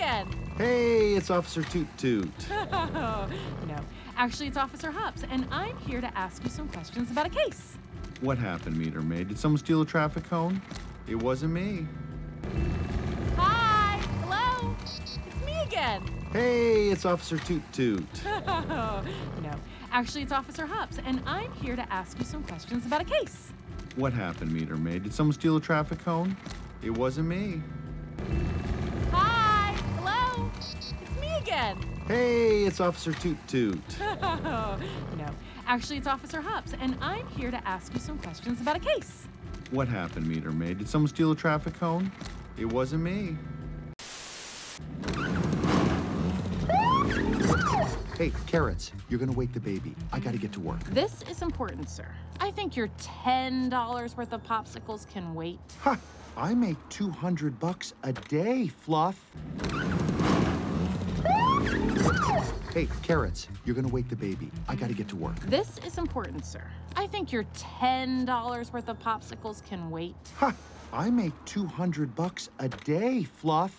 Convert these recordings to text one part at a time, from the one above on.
again. Hey, it's Officer Toot Toot. No, actually it's Officer Hops, and I'm here to ask you some questions about a case. What happened, meter maid? Did someone steal a traffic cone? It wasn't me. Hi, hello, it's me again. Hey, it's Officer Toot Toot. No, actually it's Officer Hops, and I'm here to ask you some questions about a case. What happened, meter maid? Did someone steal a traffic cone? It wasn't me. Hi, hello, it's me again. Hey, it's Officer Toot Toot. No, actually it's Officer Hops, and I'm here to ask you some questions about a case. What happened, meter maid? Did someone steal a traffic cone? It wasn't me. Hey, carrots, you're gonna wake the baby. I gotta get to work. This is important, sir. I think your $10 worth of popsicles can wait. Ha! I make $200 a day, Fluff. Hey, carrots, you're gonna wake the baby. I gotta get to work. This is important, sir. I think your $10 worth of popsicles can wait. Ha! I make $200 a day, Fluff.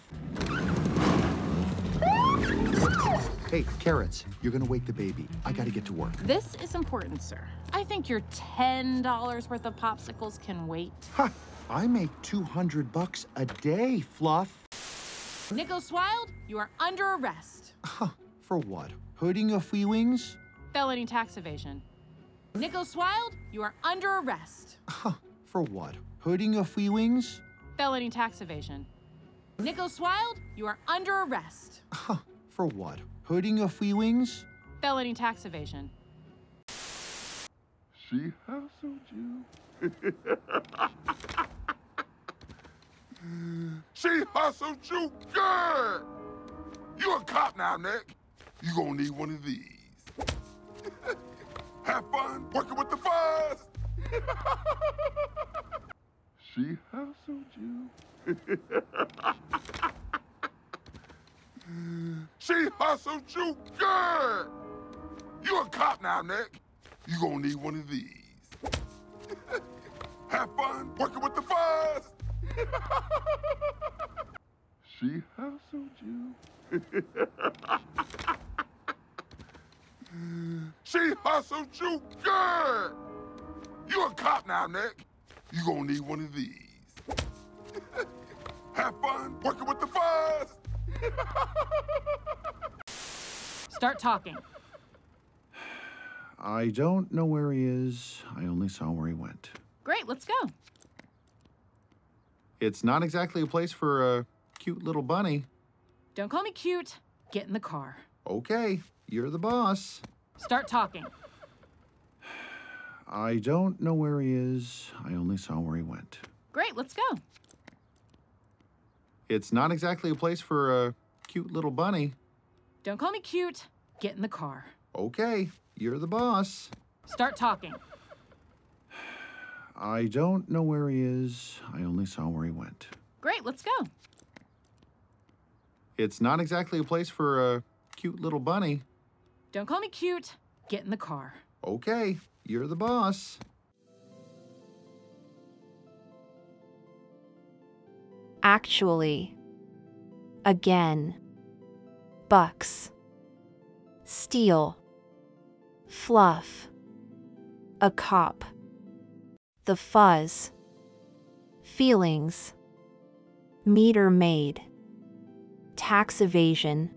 Hey, carrots, you're gonna wake the baby. I gotta get to work. This is important, sir. I think your $10 worth of popsicles can wait. Ha! I make $200 a day, Fluff. Nico Swild, you are under arrest. Huh, for what? Hurting your feelings? Felony tax evasion. Nico Swild, you are under arrest. Huh, for what? Hurting your feelings? Felony tax evasion. Nico Swild, you are under arrest. Huh, for what? Hurting your feelings? Felony tax evasion. She hustled you. She hustled you good. You a cop now, Nick. You gonna need one of these. Have fun working with the fuzz. She hustled you. She hustled you good. You a cop now, Nick. You gonna need one of these. Have fun working with the fuzz. She hustled you. She hustled you good. You a cop now, Nick. You gonna need one of these. Have fun working with the fuzz. Start talking. I don't know where he is. I only saw where he went. Great, let's go. It's not exactly a place for a cute little bunny. Don't call me cute. Get in the car. Okay, you're the boss. Start talking. I don't know where he is. I only saw where he went. Great, let's go. It's not exactly a place for a cute little bunny. Don't call me cute. Get in the car. Okay, you're the boss. Start talking. I don't know where he is. I only saw where he went. Great, let's go. It's not exactly a place for a cute little bunny. Don't call me cute. Get in the car. Okay, you're the boss. Actually, again, bucks, steal, fluff, a cop, the fuzz, feelings, meter maid, tax evasion,